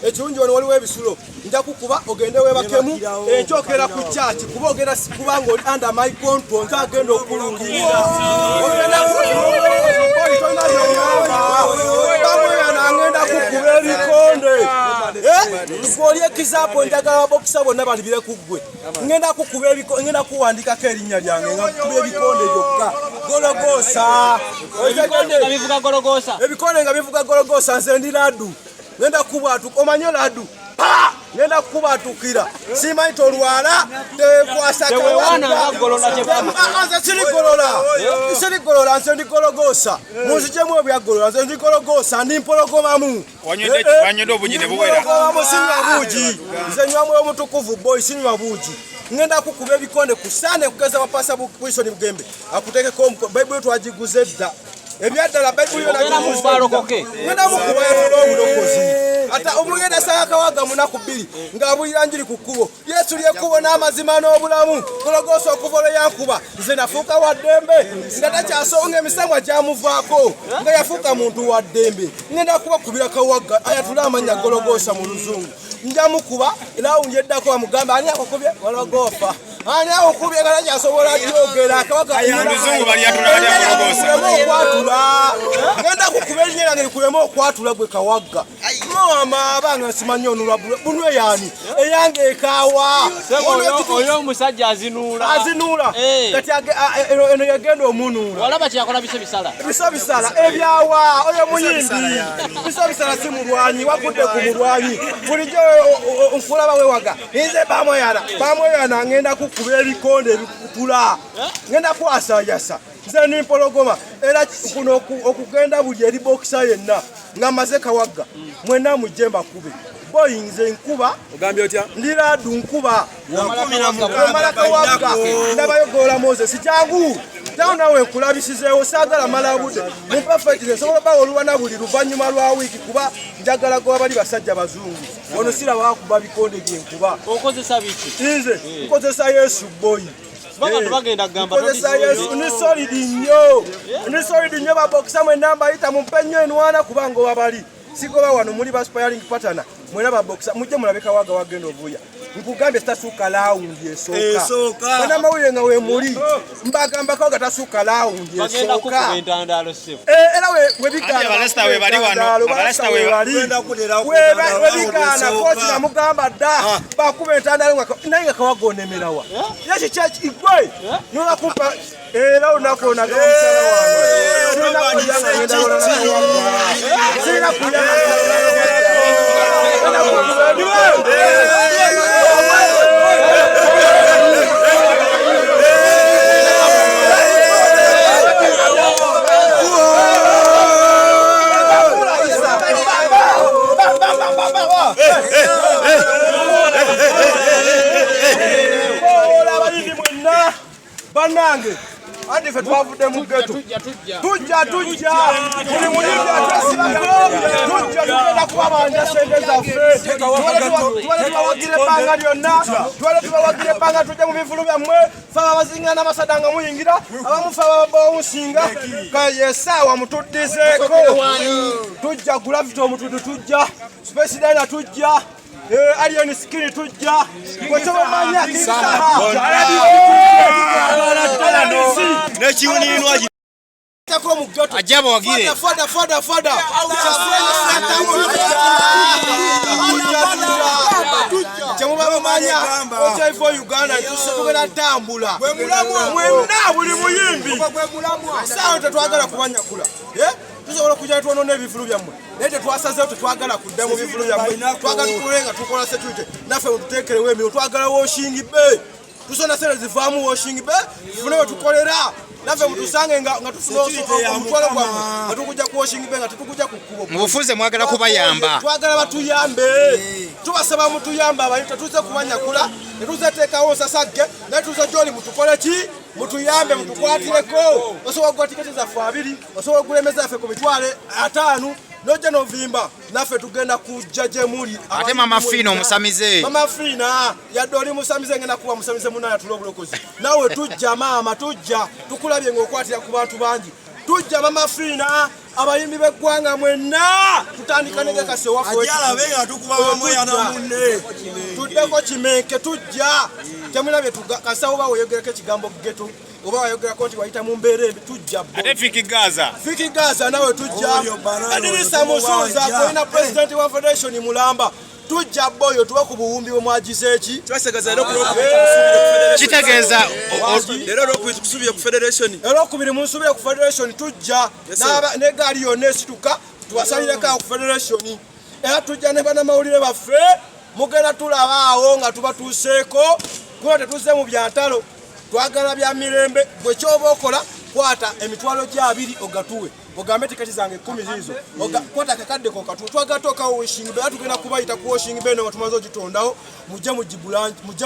ekirungi wano waliwo ebisulo nja kukuba ogende webakemu enkyokera ku kyaki kuba ogenda kubanga oli under my control nze agenda okulungirira ogenda angenda kukuba ebikonde oli ekizapo njagala bokisa bonna balibire kuggwe ngenda kukuba ngenda kuwandikako erinnya lyange nga kukuba ebikonde byokka Gologosa ebikonde nga bivuga Gologosa nze ndi laddu ngenda kubwatuka omanyi laddu ngenda kukubatukira simanyi tolwala tekwasakasirigolola nze ndi Gologosa munzijemu ebyagolola nze ndi Gologosa ndi mpologomamu sinywa buugi nze nywamu omutukuvu boy sinywa buugi ngenda kukuba ebikonde kusane kugeza bapasa Wilson Bugembe akutekeko Bible twagiguze dda ebyaddala Bible yona ngenda mukuba obulokozi ata omugenda Kawaga munaku 2 ng'abulira njiri ku kkubo Yesu lyekkubo n'amazima n'obulamu Gologosa okuvolo yankuba nze nafuuka wa ddembe nga takyasonga emisamwa gyamuvaako nga yafuuka muntu wa ddembe ngenda kubakubira Kawaga ayatula amanya Gologosa mu luzungu nja mukuba lawundi eddako bamugamba ani akukubye Gologosa ani akukubye nga takyasobola lyogera Kawaga oluzungu balyatula okwatula ngenda kukuba erinnya lyange likulemu okwatula gwe Kawaga abanga simanyi onulwa bunwe yani eyange ekawa oyo omusajja azinuula kati eno yagenda omunula walaba kyakola bisala ebyawa oyo muyimbi bisala si mulwanyi wagudde ku mulwanyi bulijjo nkulaba wewaga nze bamoyana ngenda kukuba ebikonde ebikutula ngenda kwasayasa nze nimpologoma era kuno okugenda buli eri bokisa yenna nga maze Kawaga mwena mujemba kube boy nze nkuba ogambye otya ndira dunkuba omala Kawaga ndabayogola Moses kyangu tawo nawe nkulabisizeewo saagala mala budde mu perfect sobola bawo oluwana buli luvannyuma lwa wiiki kuba njagala gwa bali basajja bazungu ono sira bakuba bikonde byenkuba okozesa biki nze nkozesa Yesu boy bagenda gamba ni solid nnyo babokisa mwe namba yita mumpenyo enwana kubanga wabali sigoba wano muli ba sparring partner mwena babokisa mujje mulabe Kawaga wagenda ovuya nkugambye tasuka lawundi esooka kana mawuye nga we muli mbagamba Kawaga tasuka lawundi esooka era we bigana kochi na mugamba dda bakuba entandalo naye nga Kawaga onemerawa yaki kyaki igwe nola kumpa era onakona ga omusala wange sina kuyanga banange andi fe twavudde mu ghetto tujja buli muyimbi atwesibako tujja tugenda kubabanja sente zaffe tubawagire ebbanga lyonna tubawagire ebbanga tujja mu bivulu byammwe fe ababazingana amasadanga muyingira abamu fe ababawunsinga kayesaawa mutuddizeeko tujja gulavity omutudu tujja space dina tujja alien skin tujja kwetobamanya nekiwuninwa ajaba wagire fada kyemubamanya okyaifa Uganda tugenda tambula mwena buli muyimbi sawa tetwagala kubanyakula tusobola kujja twonona ebivulu byammwe naye tetwasazeewo tetwagala kudda mu bivulu byammwe twagala tukulenga tukola security naffe wetuteekerewo emirimu twagala washing bay tusona sente zivaamu washing bay tufune wetukolera naffe mutusange nga tufuna omutwalo gwammwe nga tukujja ku washing bay nga tetukujja ku kkubo mu bufuze mwagala kubayamba twagala batuyambe tubasaba mutuyambe abayi tetuze kubanyakula tetuze teekawo nsasagge naye tuze gyoli mutukole ki mutuyambe mutukwatireko osobola kugula tiketi zaffe 2 osobola okugula emeza yaffe ku mitwale 5 nojja novimba naffe tugenda kujja gye muli ate mama Fina omusamize mama Fina yadde oli musamize ngenda kuba musamize munaya tula obulokozi nawe tujja maama tujja tukulabye ng'okwatira ku bantu bangi tujja bamafina abayimbi beggwanga mwenna tutandika nege kase waffe tuddeko kimenke tujja temulabye kasawo baweyogerako ekigambo geto oba wayogerako nti wayita mu mbeera embi tujja ate Fiki Gaza nawe tujja Adirisa Musuuza kolina president wa federation Mulamba tujja boyo tuwe ku buwumbi bwe mwagize eki kitegeeza olwokubiri munsubire ku federation tujja negaali yonna esituka tubasalireko ku federation era tujja ne bannamawulire baffe mugenda tulabaawo nga tubatuuseeko kuba tetuze mu byantalo twagala bya mirembe bwe kyoba okola kwata emitwalo gya 2 ogatuwe ogambe tikati zange 10 zizo kwata akakadde ko katuwe twagatoka washing be atugenda kubayita ku washing be no tumaze ogitondawo mujje mujibulanji mujje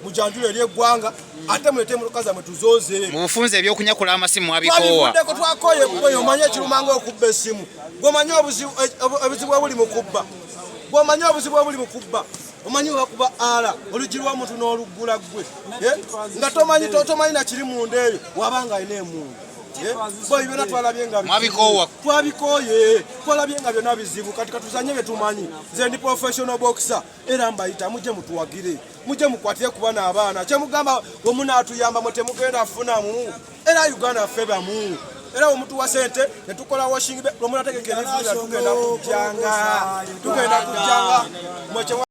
mujanjule eri eggwanga ate mulete mukaza mwetuzoze mufunze ebyokunyakula amasimu abikoowa ko twakoye kuboyo manye kirumanga okubba esimu gomanye obuzibu obuli mukubba gomanye obuzibu obuli mukubba omanyi wakuba ala olugirwa muntu n'olugula gwe nga tomanyi na kiri munda eyo wabanga ine emundu boyi byonna twalabye nga twabikoye twalabye nga byonna bizibu kati katuzanye betumanyi nze ndi professional boxer era mbayita mujje mutuwagire mujje mukwatire ku bana abaana kyemugamba we munaatuyamba mwe temugenda funamu era Uganda ffe bamu era omuntu wa sente ne tukola washing be lwe munategeka ebivuga tugenda kujjanga